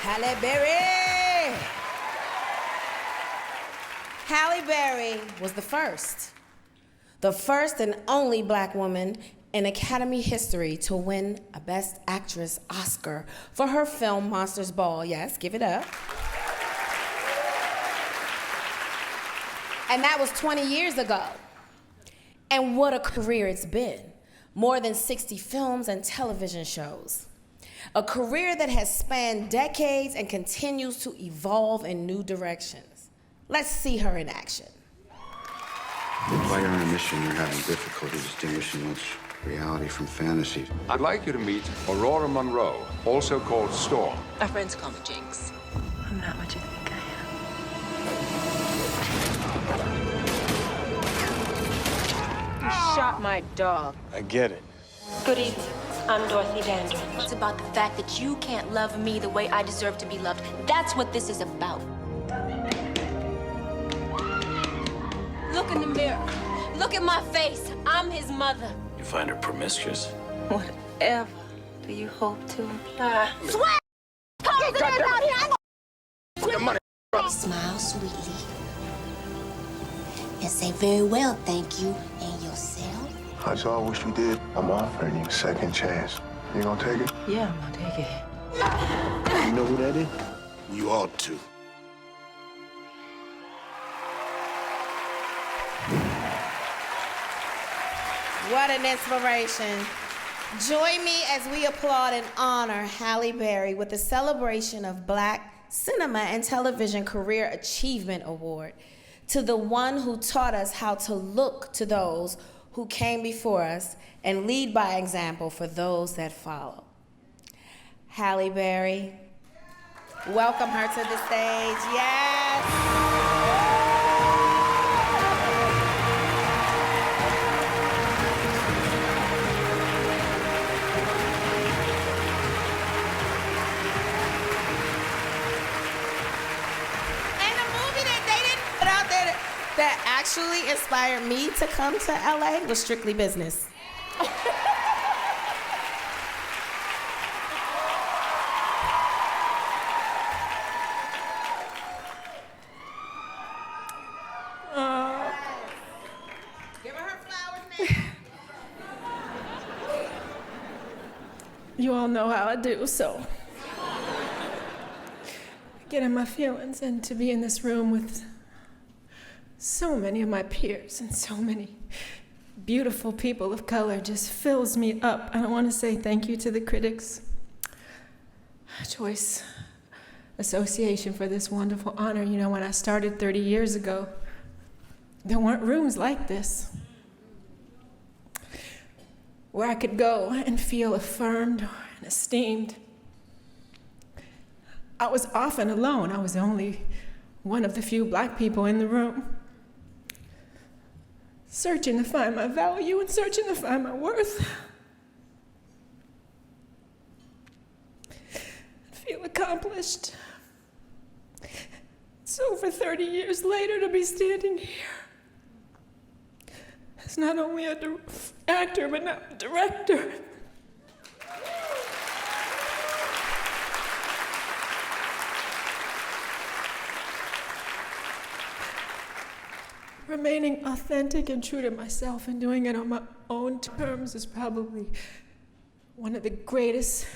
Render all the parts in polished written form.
Halle Berry! Halle Berry was the first and only black woman in Academy history to win a Best Actress Oscar for her film Monsters Ball. Yes, give it up. And that was 20 years ago. And what a career it's been. More than 60 films and television shows. A career that has spanned decades and continues to evolve in new directions. Let's see her in action. While you're on a mission, you're having difficulty distinguishing what's reality from fantasy. I'd like you to meet Aurora Monroe, also called Storm. My friends call me Jinx. I'm not what you think I am. You shot my dog. I get it. Good evening. I'm Dorothy Dandridge. It's about the fact that you can't love me the way I deserve to be loved. That's what this is about. Look in the mirror. Look at my face. I'm his mother. You find her promiscuous? Whatever do you hope to imply? Swear! Come get out here! Put the money. Smile sweetly and say very well, thank you, and yourself. I just all wish you did. I'm offering you a second chance. You gonna take it? Yeah, I'm gonna take it. You know who that is? You ought to. What an inspiration. Join me as we applaud and honor Halle Berry with the celebration of Black Cinema and Television Career Achievement Award to the one who taught us how to look to those who came before us and lead by example for those that follow. Halle Berry, welcome her to the stage. Yes. That actually inspired me to come to LA was Strictly Business. Give her flowers now. You all know how I do, so get in my feelings, and to be in this room with so many of my peers and so many beautiful people of color just fills me up. And I want to say thank you to the Critics Choice Association for this wonderful honor. You know, when I started 30 years ago, there weren't rooms like this where I could go and feel affirmed and esteemed. I was often alone. I was only one of the few black people in the room, searching to find my value and searching to find my worth. Feel accomplished. It's over 30 years later to be standing here as not only an actor, but now a director. Remaining authentic and true to myself and doing it on my own terms is probably one of the greatest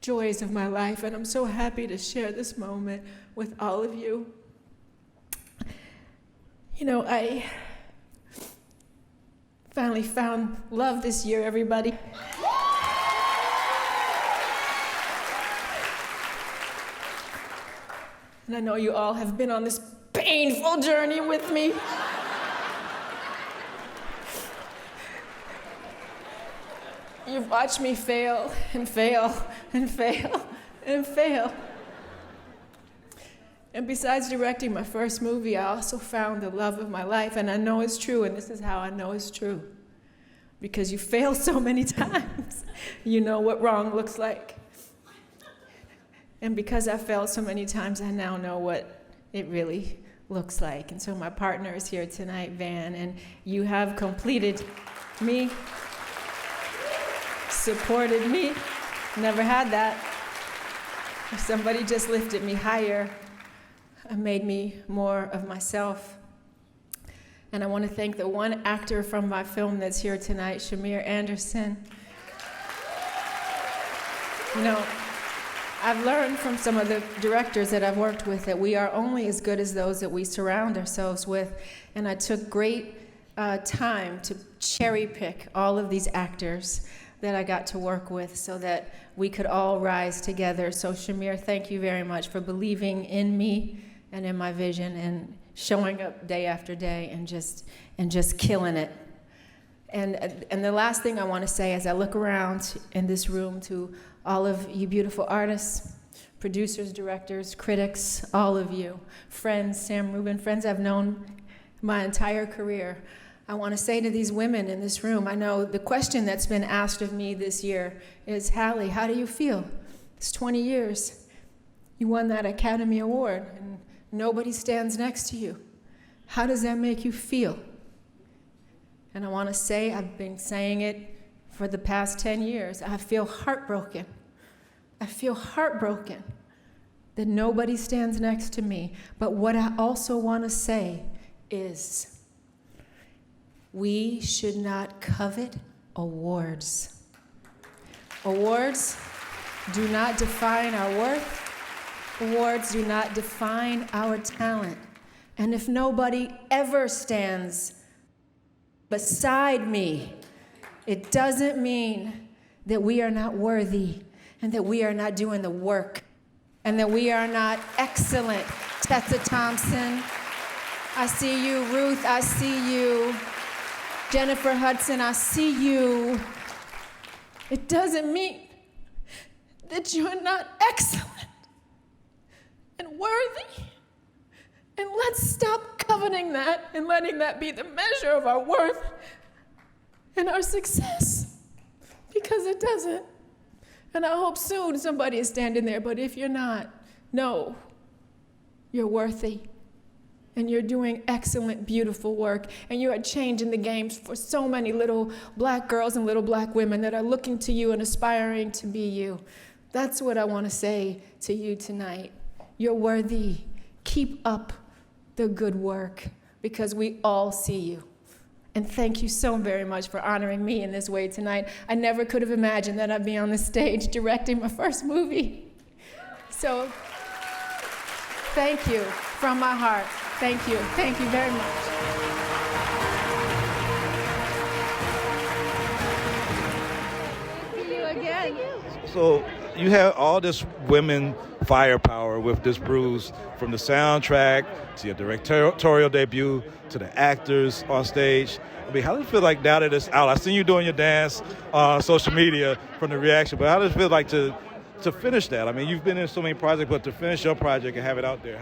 joys of my life, and I'm so happy to share this moment with all of you. You know, I finally found love this year, everybody. And I know you all have been on this painful journey with me. You've watched me fail and fail and fail and fail. And besides directing my first movie, I also found the love of my life, and I know it's true, and this is how I know it's true. Because you fail so many times, you know what wrong looks like. And because I failed so many times, I now know what it really looks like. And so my partner is here tonight, Van, and you have completed me, supported me, never had that. Somebody just lifted me higher and made me more of myself. And I want to thank the one actor from my film that's here tonight, Shamir Anderson. You know, I've learned from some of the directors that I've worked with that we are only as good as those that we surround ourselves with. And I took great time to cherry pick all of these actors that I got to work with so that we could all rise together. So Shamir, thank you very much for believing in me and in my vision and showing up day after day and just killing it. And the last thing I want to say as I look around in this room to all of you beautiful artists, producers, directors, critics, all of you, friends, Sam Rubin, friends I've known my entire career, I want to say to these women in this room, I know the question that's been asked of me this year is, Halle, how do you feel? It's 20 years. You won that Academy Award, and nobody stands next to you. How does that make you feel? And I want to say, I've been saying it for the past 10 years, I feel heartbroken. I feel heartbroken that nobody stands next to me. But what I also want to say is, we should not covet awards. Awards do not define our worth. Awards do not define our talent. And if nobody ever stands beside me, it doesn't mean that we are not worthy and that we are not doing the work and that we are not excellent. Tessa Thompson, I see you. Ruth, I see you. Jennifer Hudson, I see you. It doesn't mean that you're not excellent and worthy. And let's stop coveting that and letting that be the measure of our worth and our success, because it doesn't. And I hope soon somebody is standing there, but if you're not, know you're worthy. And you're doing excellent, beautiful work. And you are changing the game for so many little black girls and little black women that are looking to you and aspiring to be you. That's what I want to say to you tonight. You're worthy. Keep up the good work, because we all see you. And thank you so very much for honoring me in this way tonight. I never could have imagined that I'd be on the stage directing my first movie. So thank you from my heart. Thank you. Thank you very much. See you again. So you have all this women firepower with this Bruise, from the soundtrack to your directorial debut to the actors on stage. I mean, how does it feel like now that it's out? I've seen you doing your dance on social media from the reaction, but how does it feel like to finish that? I mean, you've been in so many projects, but to finish your project and have it out there,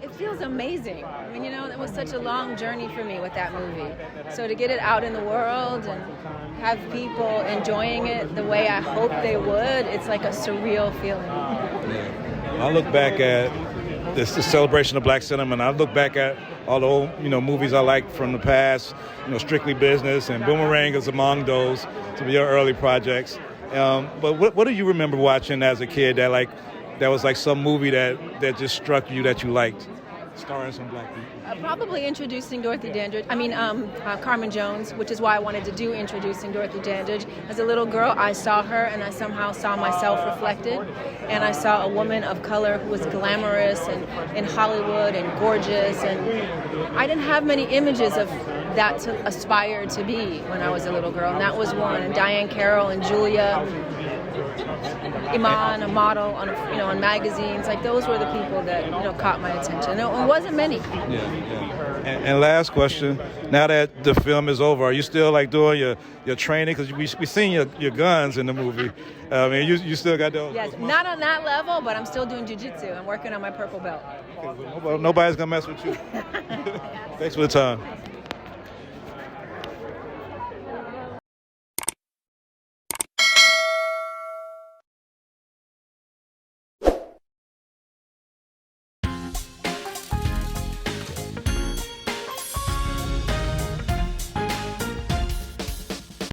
It feels amazing. I mean, you know, it was such a long journey for me with that movie. So to get it out in the world and have people enjoying it the way I hoped they would, it's like a surreal feeling. Yeah. I look back at this celebration of black cinema, and I look back at all the old, movies I liked from the past, Strictly Business and Boomerang is among those, some of your early projects. But what do you remember watching as a kid that was like some movie that just struck you that you liked, starring some black people? Probably Introducing Dorothy Dandridge. Carmen Jones, which is why I wanted to do Introducing Dorothy Dandridge. As a little girl, I saw her and I somehow saw myself reflected. And I saw a woman of color who was glamorous and in Hollywood and gorgeous. And I didn't have many images of that to aspire to be when I was a little girl. And that was one. And Diane Carroll and Julia, Iman, a model on magazines. Like, those were the people that caught my attention. It wasn't many. Yeah. And last question: now that the film is over, are you still doing your training? Because we seen your guns in the movie. I mean, you still got those. Yes, not on that level, but I'm still doing jiu-jitsu. I'm working on my purple belt. Okay, well, nobody's gonna mess with you. Thanks for the time.